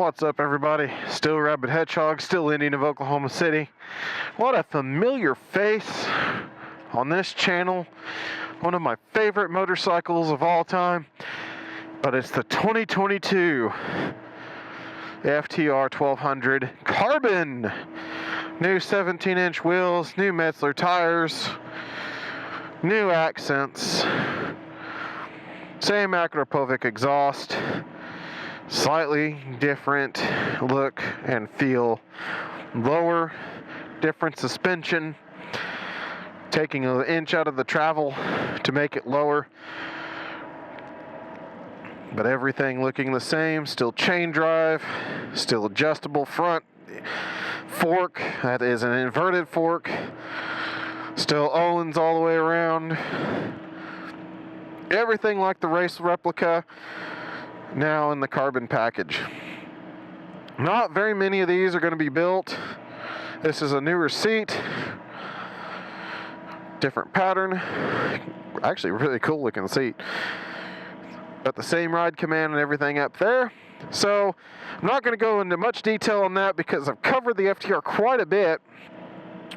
What's up, everybody? Still Rabid Hedgehog, still Indian of Oklahoma City. What a familiar face on this channel. One of my favorite motorcycles of all time. But it's the 2022 FTR 1200 Carbon. New 17-inch wheels, new Metzler tires, new accents, same Akrapovic exhaust. Slightly different look and feel. Lower, different suspension. Taking an inch out of the travel to make it lower. But everything looking the same. Still chain drive. Still adjustable front fork. That is an inverted fork. Still Öhlins all the way around. Everything like the race replica. Now in the carbon package. Not very many of these are going to be built. This is a newer seat. Different pattern. Actually really cool looking seat. Got the same ride command and everything up there. So I'm not going to go into much detail on that because I've covered the FTR quite a bit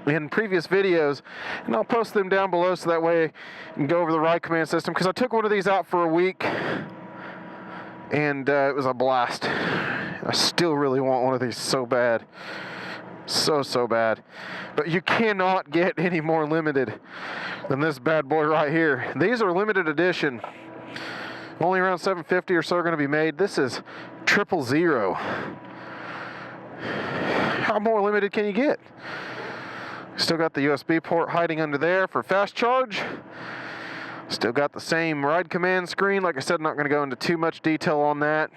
in previous videos, and I'll post them down below so that way you can go over the ride command system, because I took one of these out for a week and it was a blast. I still really want one of these so bad. So bad. But you cannot get any more limited than this bad boy right here. These are limited edition. Only around 750 or so are going to be made. This is 000. How more limited can you get? Still got the USB port hiding under there for fast charge. Still got the same ride command screen. Like I said, I'm not going to go into too much detail on that.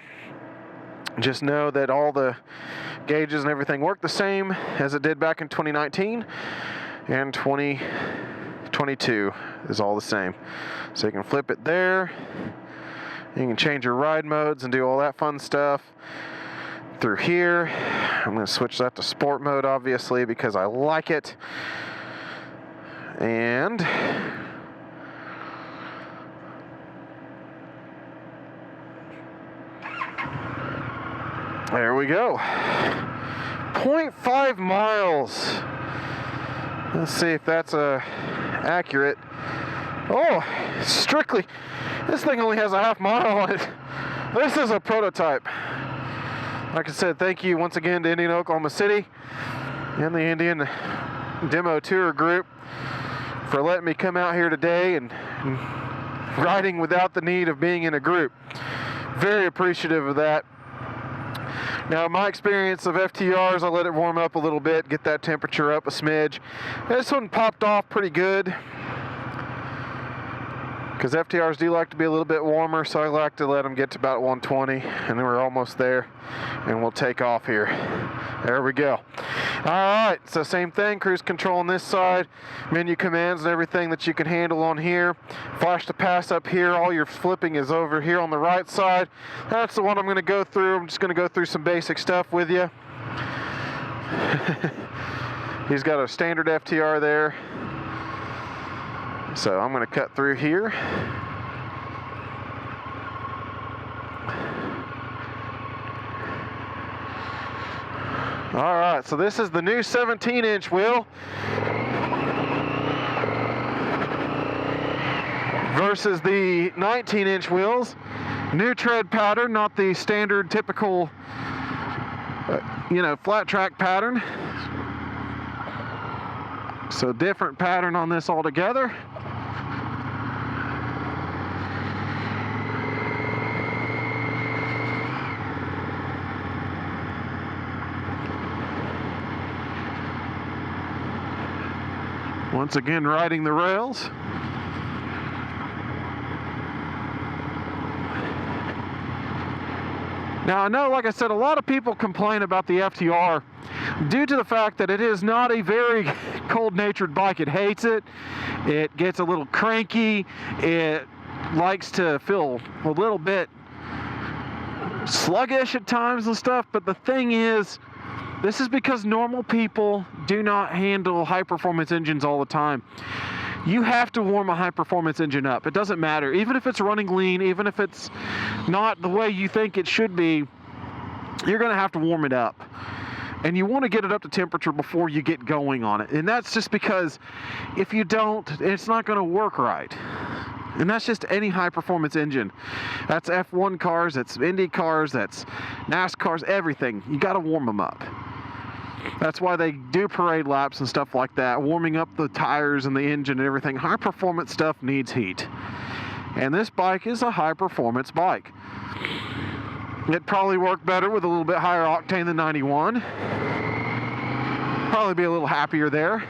Just know that all the gauges and everything work the same as it did back in 2019, and 2022 is all the same. So you can flip it there. You can change your ride modes and do all that fun stuff through here. I'm going to switch that to sport mode, obviously, because I like it. And there we go. 0.5 miles. Let's see if that's accurate. Oh, strictly. This thing only has a half mile on it. This is a prototype. Like I said, thank you once again to Indian Oklahoma City and the Indian Demo Tour Group for letting me come out here today and riding without the need of being in a group. Very appreciative of that. Now, my experience of FTRs, I let it warm up a little bit, get that temperature up a smidge. This one popped off pretty good, because FTRs do like to be a little bit warmer, so I like to let them get to about 120, and then we're almost there, and we'll take off here. There we go. Alright, so same thing, cruise control on this side, menu commands and everything that you can handle on here. Flash to pass up here, all your flipping is over here on the right side. That's the one I'm going to go through. I'm just going to go through some basic stuff with you. He's got a standard FTR there. So I'm going to cut through here. Alright, so this is the new 17-inch wheel versus the 19-inch wheels. New tread pattern, not the standard typical flat track pattern. So different pattern on this altogether. Once again, riding the rails. Now, I know, like I said, a lot of people complain about the FTR due to the fact that it is not a very cold-natured bike. It hates it. It gets a little cranky. It likes to feel a little bit sluggish at times and stuff. But the thing is, this is because normal people do not handle high-performance engines all the time. You have to warm a high-performance engine up. It doesn't matter. Even if it's running lean, even if it's not the way you think it should be, you're going to have to warm it up. And you want to get it up to temperature before you get going on it. And that's just because if you don't, it's not going to work right. And that's just any high-performance engine. That's F1 cars, that's Indy cars, that's NASCARs, everything. You got to warm them up. That's why they do parade laps and stuff like that, warming up the tires and the engine and everything. High-performance stuff needs heat. And this bike is a high-performance bike. It'd probably work better with a little bit higher octane than 91. Probably be a little happier there.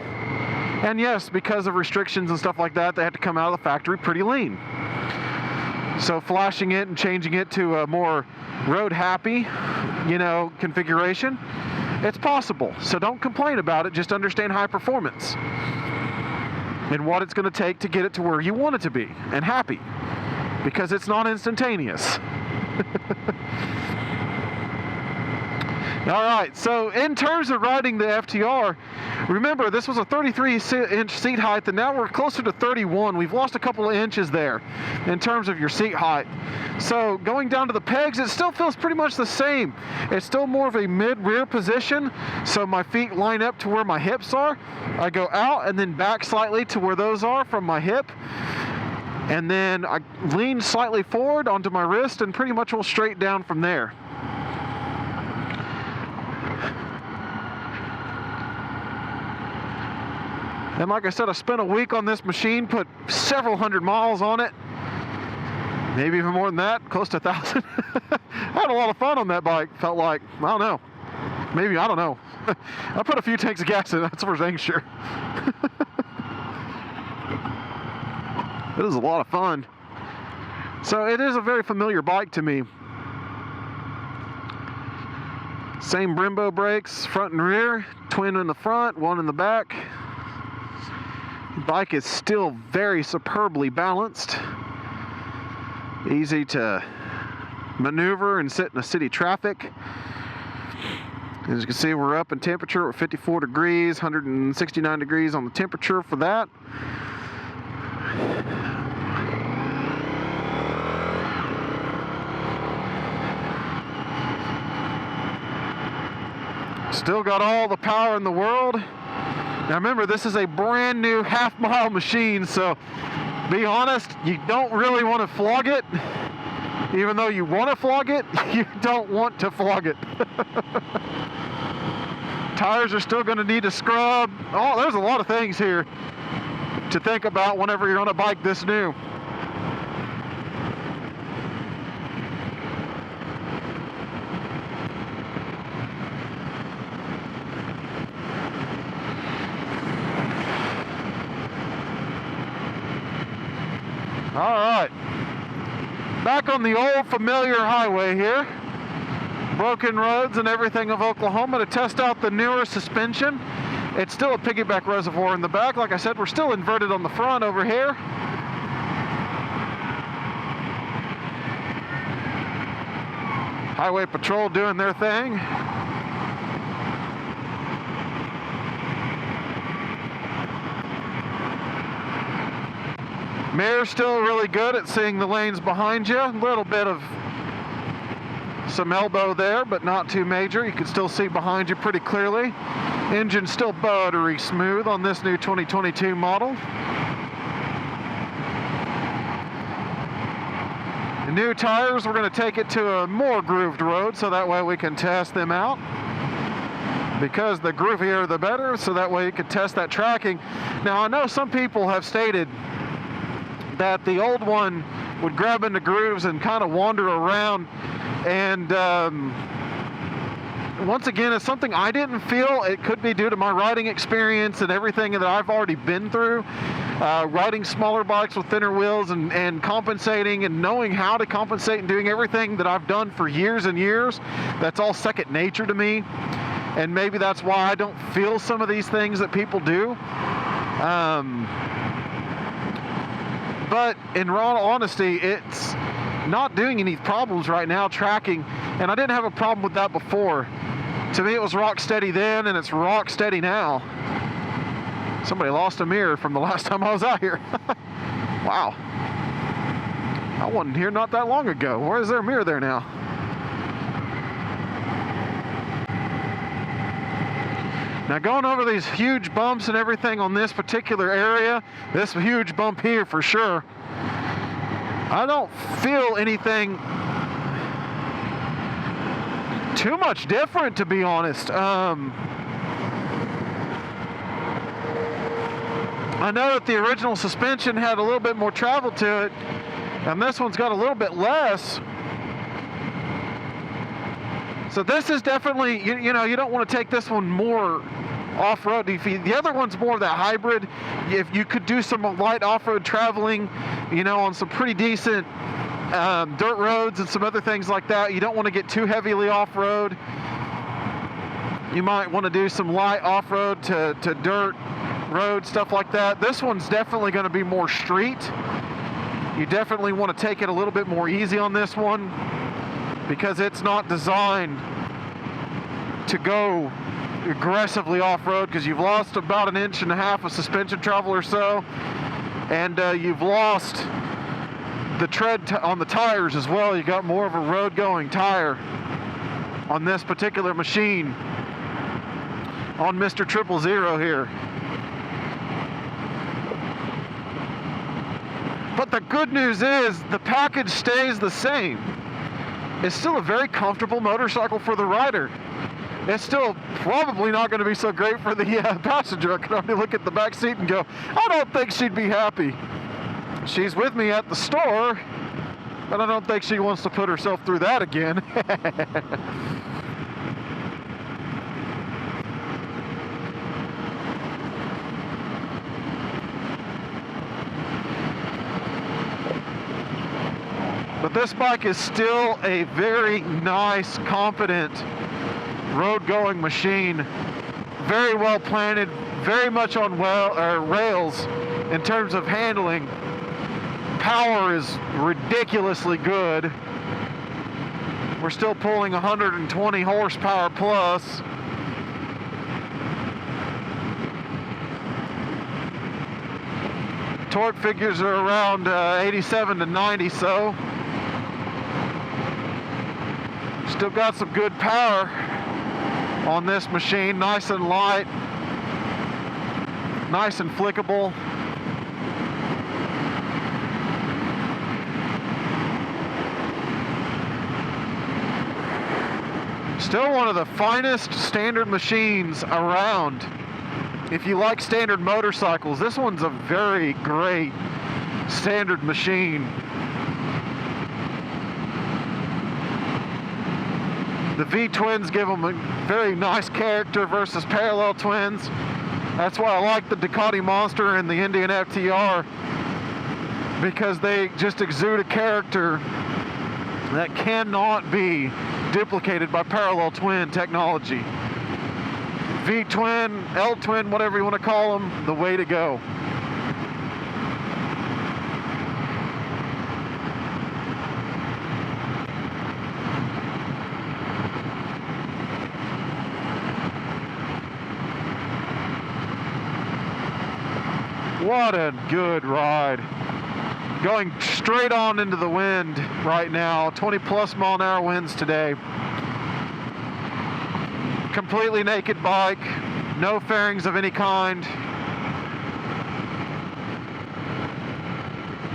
And yes, because of restrictions and stuff like that, they had to come out of the factory pretty lean. So flashing it and changing it to a more road happy, configuration, it's possible. So don't complain about it, just understand high performance and what it's going to take to get it to where you want it to be and happy, because it's not instantaneous. All right, so in terms of riding the FTR, remember this was a 33-inch seat height, and now we're closer to 31. We've lost a couple of inches there in terms of your seat height. So going down to the pegs, it still feels pretty much the same. It's still more of a mid-rear position, so my feet line up to where my hips are. I go out and then back slightly to where those are from my hip. And then I lean slightly forward onto my wrist and pretty much will straight down from there. And like I said, I spent a week on this machine, put several hundred miles on it. Maybe even more than that, close to 1,000. I had a lot of fun on that bike, felt like. I don't know. Maybe, I don't know. I put a few tanks of gas in it, that's for dang sure. It is a lot of fun. So it is a very familiar bike to me. Same Brembo brakes, front and rear, twin in the front, one in the back. The bike is still very superbly balanced. Easy to maneuver and sit in the city traffic. As you can see, we're up in temperature at 54 degrees, 169 degrees on the temperature for that. Still got all the power in the world. Now remember, this is a brand new half-mile machine, so be honest, you don't really want to flog it. Even though you want to flog it, you don't want to flog it. Tires are still going to need a scrub. Oh, there's a lot of things here to think about whenever you're on a bike this new. All right, back on the old familiar highway here, broken roads and everything of Oklahoma, to test out the newer suspension. It's still a piggyback reservoir in the back. Like I said, we're still inverted on the front over here. Highway Patrol doing their thing. Mirror's still really good at seeing the lanes behind you. A little bit of some elbow there, but not too major. You can still see behind you pretty clearly. Engine's still buttery smooth on this new 2022 model. The new tires, we're going to take it to a more grooved road, so that way we can test them out. Because the groovier the better, so that way you can test that tracking. Now I know some people have stated that the old one would grab into grooves and kind of wander around, and once again, it's something I didn't feel. It could be due to my riding experience and everything that I've already been through, riding smaller bikes with thinner wheels and compensating and knowing how to compensate and doing everything that I've done for years and years. That's all second nature to me, and maybe that's why I don't feel some of these things that people do. But in raw honesty, it's not doing any problems right now tracking, and I didn't have a problem with that before. To me, it was rock steady then, and it's rock steady now. Somebody lost a mirror from the last time I was out here. Wow. I wasn't here not that long ago. Where is their mirror there now? Now going over these huge bumps and everything on this particular area, this huge bump here for sure, I don't feel anything too much different, to be honest. I know that the original suspension had a little bit more travel to it, and this one's got a little bit less. So this is definitely, you know, you don't want to take this one more off-road. The other one's more of that hybrid. If you could do some light off-road traveling, you know, on some pretty decent dirt roads and some other things like that. You don't want to get too heavily off-road. You might want to do some light off-road to dirt road, stuff like that. This one's definitely going to be more street. You definitely want to take it a little bit more easy on this one, because it's not designed to go aggressively off-road, because you've lost about 1.5 inches of suspension travel or so, and you've lost the tread on the tires as well. You got more of a road-going tire on this particular machine, on Mr. 000 here. But the good news is the package stays the same. It's still a very comfortable motorcycle for the rider. It's still probably not going to be so great for the passenger. I can already look at the back seat and go, I don't think she'd be happy. She's with me at the store, but I don't think she wants to put herself through that again. But this bike is still a very nice, competent road-going machine. Very well planted, very much on rails in terms of handling. Power is ridiculously good. We're still pulling 120 horsepower plus. Torque figures are around 87 to 90 so. Still got some good power on this machine, nice and light, nice and flickable. Still one of the finest standard machines around. If you like standard motorcycles, this one's a very great standard machine. The V-twins give them a very nice character versus parallel twins. That's why I like the Ducati Monster and the Indian FTR, because they just exude a character that cannot be duplicated by parallel twin technology. V-twin, L-twin, whatever you want to call them, the way to go. What a good ride. Going straight on into the wind right now. 20 plus mile an hour winds today. Completely naked bike. No fairings of any kind.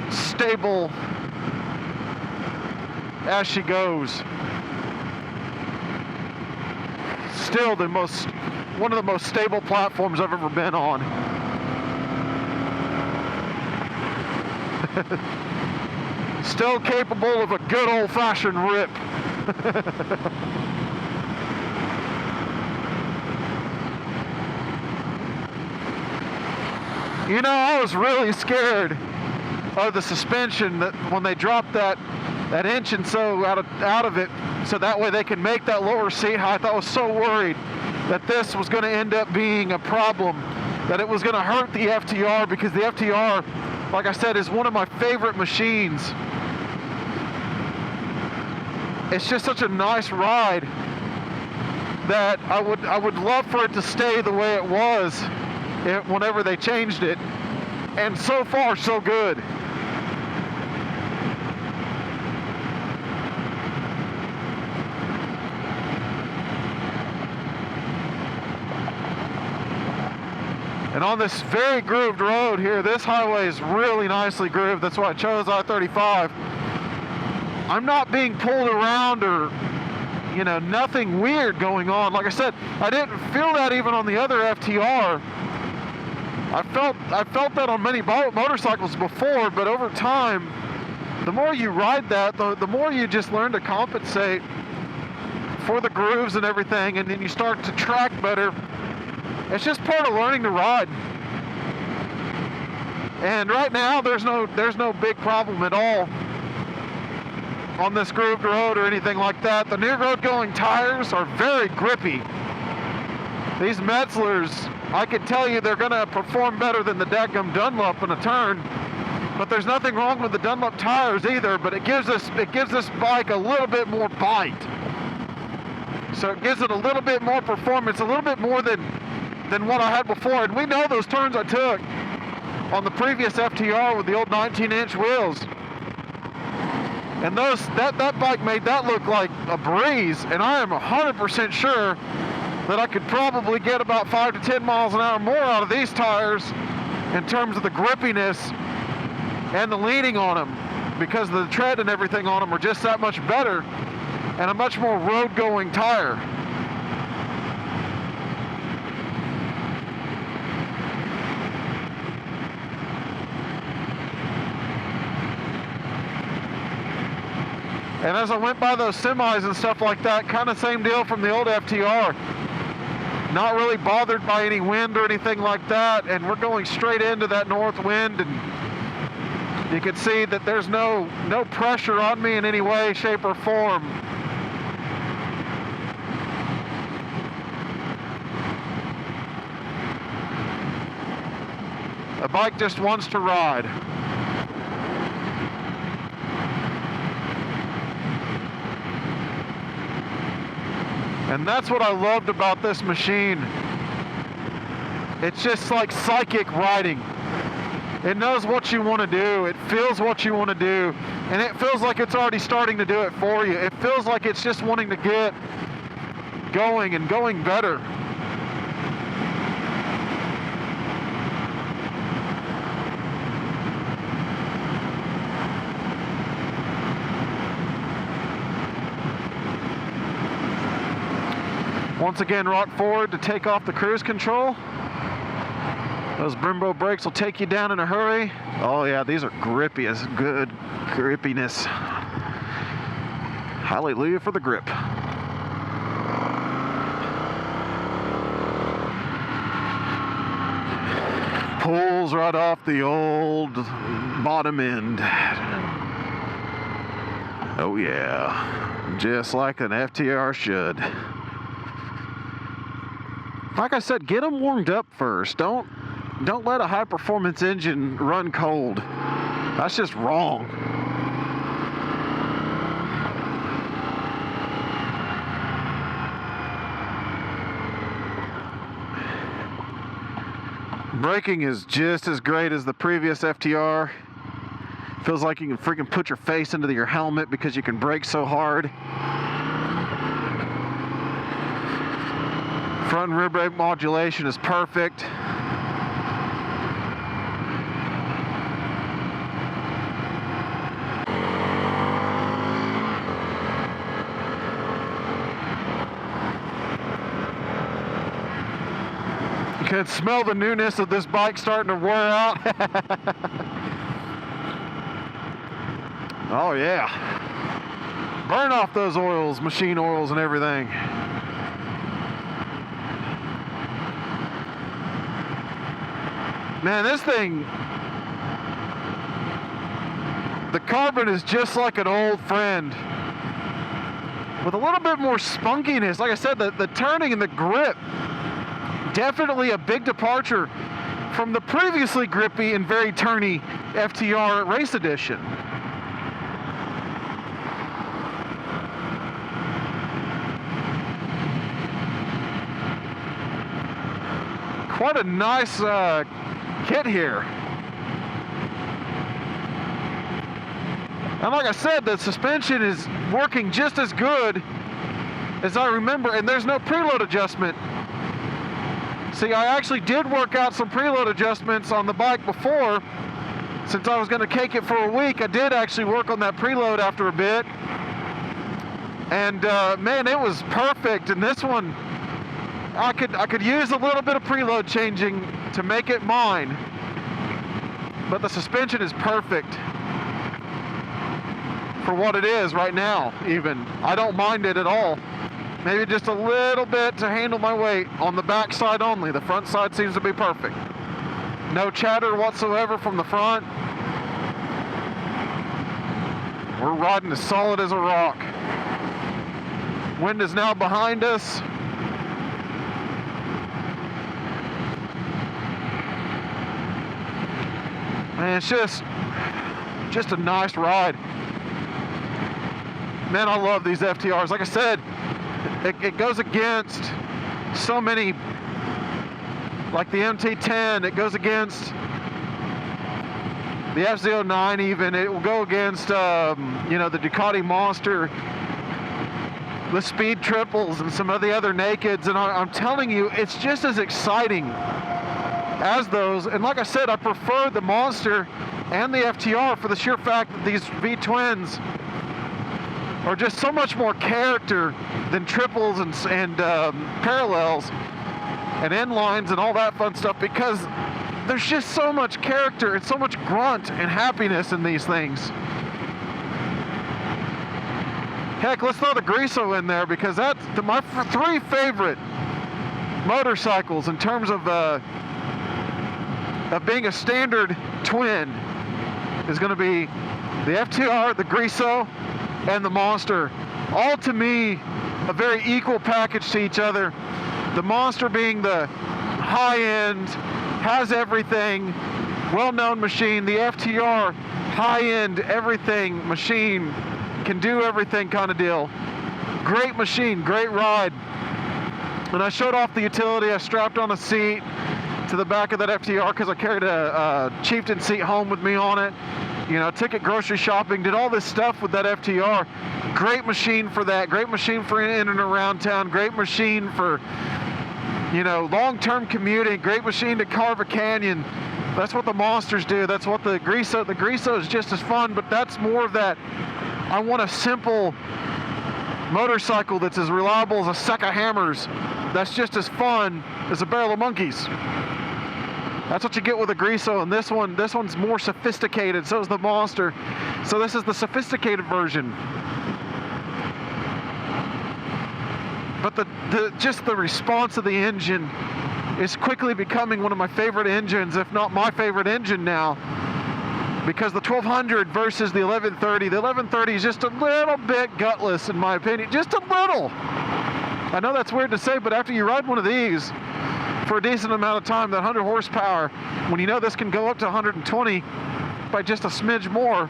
Stable as she goes. Still one of the most stable platforms I've ever been on. Still capable of a good old-fashioned rip. You know, I was really scared of the suspension, that when they dropped that inch and so out of it, so that way they can make that lower seat height. I was so worried that this was going to end up being a problem, that it was going to hurt the FTR, because the FTR, like I said, is one of my favorite machines. It's just such a nice ride that I would love for it to stay the way it was whenever they changed it. And so far, so good. And on this very grooved road here, this highway is really nicely grooved. That's why I chose I-35. I'm not being pulled around or, you know, nothing weird going on. Like I said, I didn't feel that even on the other FTR. I felt that on many motorcycles before, but over time, the more you ride that, the more you just learn to compensate for the grooves and everything, and then you start to track better. It's just part of learning to ride. And right now, there's no big problem at all on this grooved road or anything like that. The new road going tires are very grippy. These Metzlers, I can tell you they're gonna perform better than the dadgum Dunlop in a turn, but there's nothing wrong with the Dunlop tires either, but it gives this bike a little bit more bite. So it gives it a little bit more performance, a little bit more than what I had before. And we know those turns I took on the previous FTR with the old 19-inch wheels. And that bike made that look like a breeze, and I am 100% sure that I could probably get about 5 to 10 miles an hour more out of these tires in terms of the grippiness and the leaning on them, because the tread and everything on them are just that much better and a much more road-going tire. And as I went by those semis and stuff like that, kind of same deal from the old FTR. Not really bothered by any wind or anything like that, and we're going straight into that north wind, and you can see that there's no pressure on me in any way, shape, or form. The bike just wants to ride. And that's what I loved about this machine. It's just like psychic riding. It knows what you want to do. It feels what you want to do. And it feels like it's already starting to do it for you. It feels like it's just wanting to get going and going better. Once again, rock forward to take off the cruise control. Those Brembo brakes will take you down in a hurry. Oh yeah, these are grippy as good grippiness. Hallelujah for the grip. Pulls right off the old bottom end. Oh yeah, just like an FTR should. Like I said, get them warmed up first. Don't let a high-performance engine run cold. That's just wrong. Braking is just as great as the previous FTR. Feels like you can freaking put your face into your helmet because you can brake so hard. Front and rear brake modulation is perfect. You can smell the newness of this bike starting to wear out. Oh yeah. Burn off those oils, machine oils and everything. Man, this thing, the carbon is just like an old friend with a little bit more spunkiness. Like I said, the turning and the grip, definitely a big departure from the previously grippy and very turny FTR Race Edition. Quite a nice kit here. And like I said, the suspension is working just as good as I remember, and there's no preload adjustment See, I actually did work out some preload adjustments on the bike before. Since I was going to cake it for a week, I did actually work on that preload after a bit. And man, it was perfect. And this one, I could use a little bit of preload changing to make it mine. But the suspension is perfect for what it is right now, even. I don't mind it at all. Maybe just a little bit to handle my weight on the back side only. The front side seems to be perfect. No chatter whatsoever from the front. We're riding as solid as a rock. Wind is now behind us. Man, it's just a nice ride. Man, I love these FTRs. Like I said, it goes against so many, like the MT10, it goes against the FZ09 even. It will go against, you know, the Ducati Monster, the Speed Triples, and some of the other nakeds. And I'm telling you, it's just as exciting as those. And like I said, I prefer the Monster and the FTR for the sheer fact that these V-twins are just so much more character than triples and parallels and inlines and all that fun stuff, because there's just so much character and so much grunt and happiness in these things. Heck, let's throw the Griso in there, because that's my three favorite motorcycles in terms of being a standard twin is going to be the FTR, the Griso, and the Monster. All to me a very equal package to each other. The Monster being the high-end, has everything, well-known machine. The FTR, high-end, everything machine, can do everything kind of deal. Great machine, great ride. And I showed off the utility. I strapped on a seat to the back of that FTR because I carried a Chieftain seat home with me on it. You know, took it grocery shopping, did all this stuff with that FTR. Great machine for that. Great machine for in and around town. Great machine for, you know, long-term commuting. Great machine to carve a canyon. That's what the Monsters do. That's what the Griso is just as fun, but that's more of that. I want a simple motorcycle that's as reliable as a sack of hammers. That's just as fun as a barrel of monkeys. That's what you get with a Griso, and this one's more sophisticated. So is the Monster. So this is the sophisticated version. But just the response of the engine is quickly becoming one of my favorite engines, if not my favorite engine now. Because the 1200 versus the 1130. The 1130 is just a little bit gutless in my opinion. Just a little. I know that's weird to say, but after you ride one of these for a decent amount of time, that 100 horsepower, when you know this can go up to 120 by just a smidge more,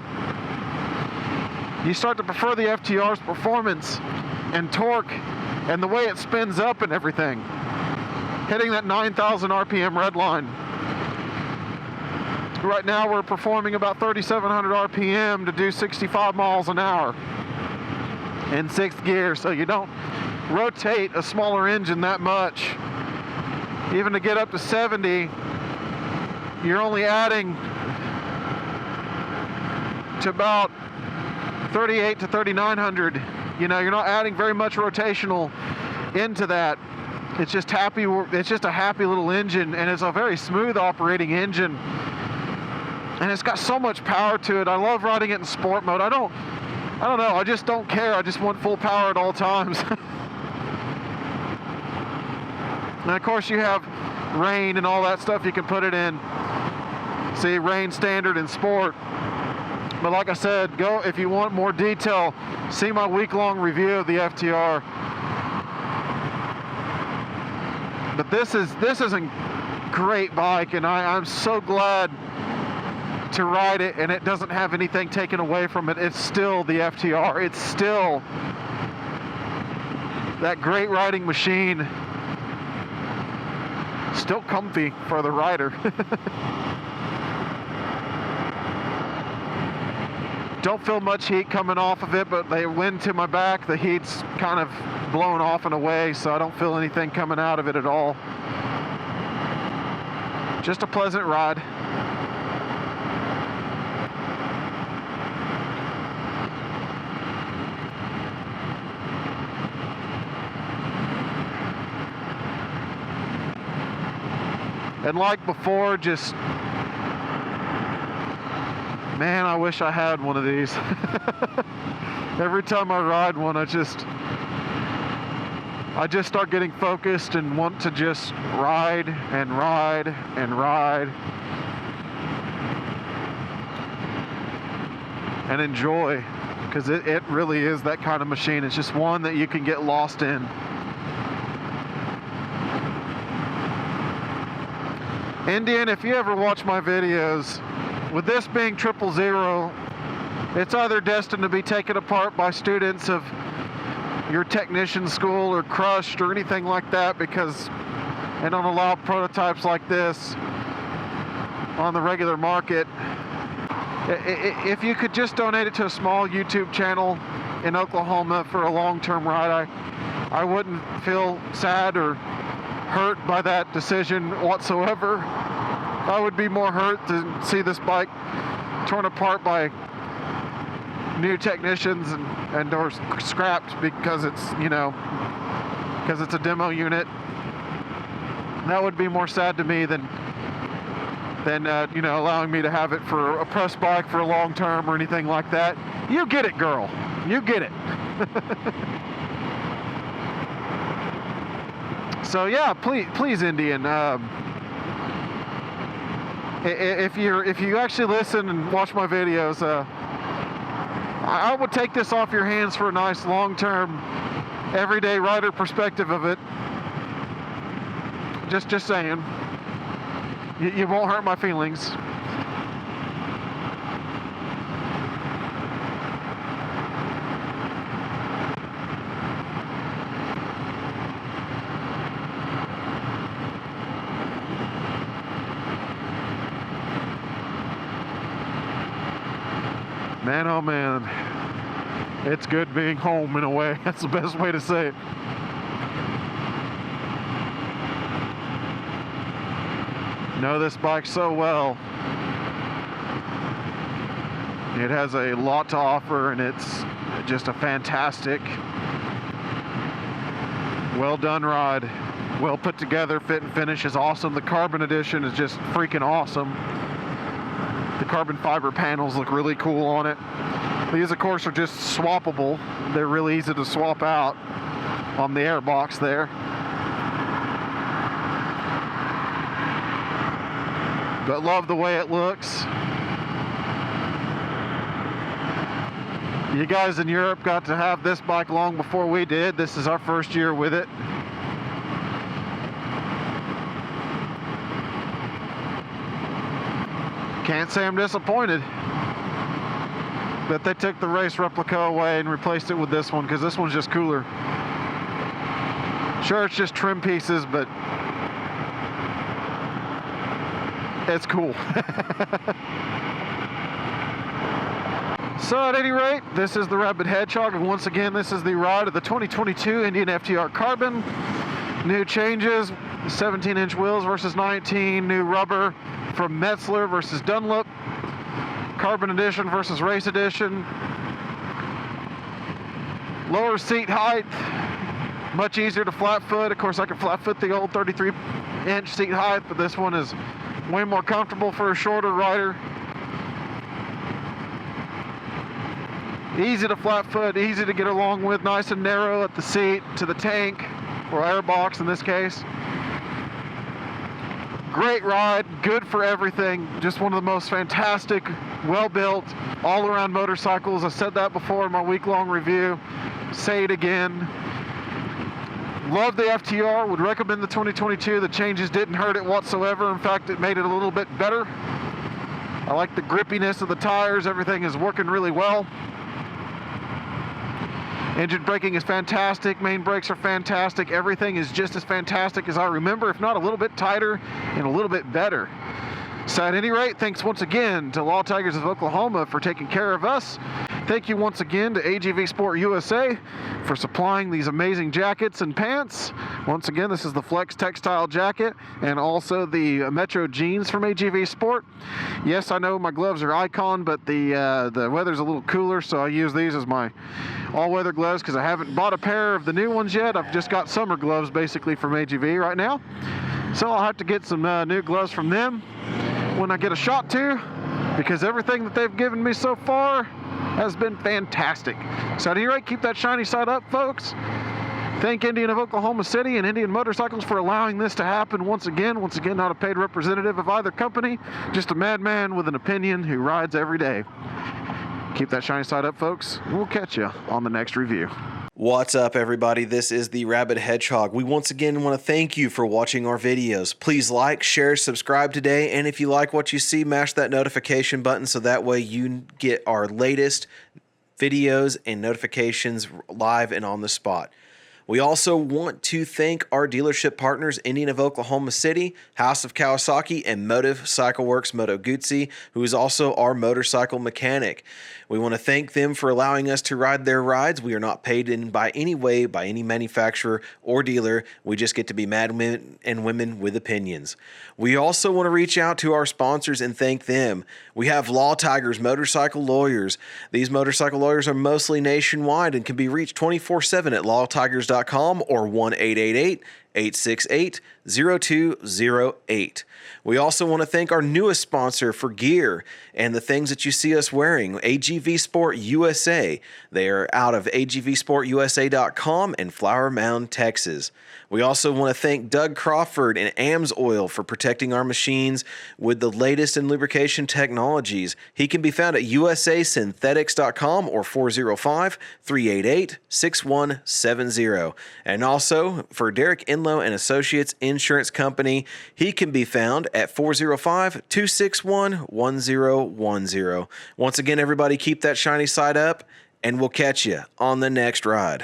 you start to prefer the FTR's performance and torque and the way it spins up and everything. Hitting that 9,000 RPM red line. Right now we're performing about 3,700 RPM to do 65 miles an hour in 6th gear, so you don't rotate a smaller engine that much. Even to get up to 70, you're only adding to about 38 to 3,900. You know, you're not adding very much rotational into that. It's just happy. It's just a happy little engine, and it's a very smooth operating engine. And it's got so much power to it. I love riding it in sport mode. I don't know. I just don't care. I just want full power at all times. And of course you have rain and all that stuff you can put it in. See, rain standard and sport. But like I said, go if you want more detail, see my week-long review of the FTR. But this is a great bike, and I'm so glad to ride it, and it doesn't have anything taken away from it. It's still the FTR. It's still that great riding machine. Still comfy for the rider. Don't feel much heat coming off of it, but the wind to my back, the heat's kind of blown off and away, so I don't feel anything coming out of it at all. Just a pleasant ride. And like before, just, man, I wish I had one of these. Every time I ride one, I just start getting focused and want to just ride and ride and ride and enjoy, because it really is that kind of machine. It's just one that you can get lost in. Indian, if you ever watch my videos, with this being 000, it's either destined to be taken apart by students of your technician school or crushed or anything like that, because they don't allow prototypes like this on the regular market. If you could just donate it to a small YouTube channel in Oklahoma for a long-term ride, I wouldn't feel sad or hurt by that decision whatsoever. I would be more hurt to see this bike torn apart by new technicians and or scrapped because it's, you know, because it's a demo unit. That would be more sad to me than you know, allowing me to have it for a press bike for a long term or anything like that. You get it, girl. You get it. So yeah, please, Indian. If you actually listen and watch my videos, I would take this off your hands for a nice long-term, everyday rider perspective of it. Just saying. You won't hurt my feelings. Man, oh man, it's good being home in a way. That's the best way to say it. Know this bike so well. It has a lot to offer, and it's just a fantastic, well done ride. Well put together, fit and finish is awesome. The carbon edition is just freaking awesome. The carbon fiber panels look really cool on it. These, of course, are just swappable. They're really easy to swap out on the air box there. But love the way it looks. You guys in Europe got to have this bike long before we did. This is our first year with it. Can't say I'm disappointed that they took the race replica away and replaced it with this one, because this one's just cooler. Sure, it's just trim pieces, but it's cool. So at any rate, this is the Rabid Hedgehog, and once again, this is the ride of the 2022 Indian FTR Carbon. New changes, 17-inch wheels versus 19, new rubber from Metzler versus Dunlop, Carbon Edition versus Race Edition, lower seat height, much easier to flat foot. Of course, I can flat foot the old 33-inch seat height, but this one is way more comfortable for a shorter rider. Easy to flat foot, easy to get along with, nice and narrow at the seat to the tank, or airbox in this case. Great ride, good for everything. Just one of the most fantastic, well-built, all-around motorcycles. I said that before in my week-long review. Say it again. Love the FTR, would recommend the 2022. The changes didn't hurt it whatsoever. In fact, it made it a little bit better. I like the grippiness of the tires. Everything is working really well. Engine braking is fantastic. Main brakes are fantastic. Everything is just as fantastic as I remember, if not a little bit tighter and a little bit better. So at any rate, thanks once again to Law Tigers of Oklahoma for taking care of us Thank you once again to AGV Sport USA for supplying these amazing jackets and pants. Once again, this is the Flex Textile jacket and also the Metro jeans from AGV Sport. Yes, I know my gloves are Icon, but the weather's a little cooler, so I use these as my all-weather gloves because I haven't bought a pair of the new ones yet. I've just got summer gloves basically from AGV right now. So I'll have to get some new gloves from them when I get a shot to, because everything that they've given me so far has been fantastic. So at any rate, keep that shiny side up, folks. Thank Indian of Oklahoma City and Indian Motorcycles for allowing this to happen once again. Once again, not a paid representative of either company, just a madman with an opinion who rides every day. Keep that shiny side up, folks. We'll catch you on the next review. What's up, everybody? This is the Rabid Hedgehog. We once again want to thank you for watching our videos. Please like, share, subscribe today, and if you like what you see, mash that notification button so that way you get our latest videos and notifications live and on the spot. We also want to thank our dealership partners, Indian of Oklahoma City, House of Kawasaki, and Motovcycle Works Moto Guzzi, who is also our motorcycle mechanic. We want to thank them for allowing us to ride their rides. We are not paid in by any way by any manufacturer or dealer. We just get to be mad men and women with opinions. We also want to reach out to our sponsors and thank them. We have Law Tigers Motorcycle Lawyers. These motorcycle lawyers are mostly nationwide and can be reached 24/7 at lawtigers.com or 1-888-868-0208. We also want to thank our newest sponsor for gear and the things that you see us wearing, AGV Sport USA. They are out of AGVSportUSA.com in Flower Mound, Texas. We also want to thank Doug Crawford and AMS Oil for protecting our machines with the latest in lubrication technologies. He can be found at usasynthetics.com or 405-388-6170. And also for Derek Enloe and Associates Insurance Company, he can be found at 405-261-1010. Once again, everybody, keep that shiny side up, and we'll catch you on the next ride.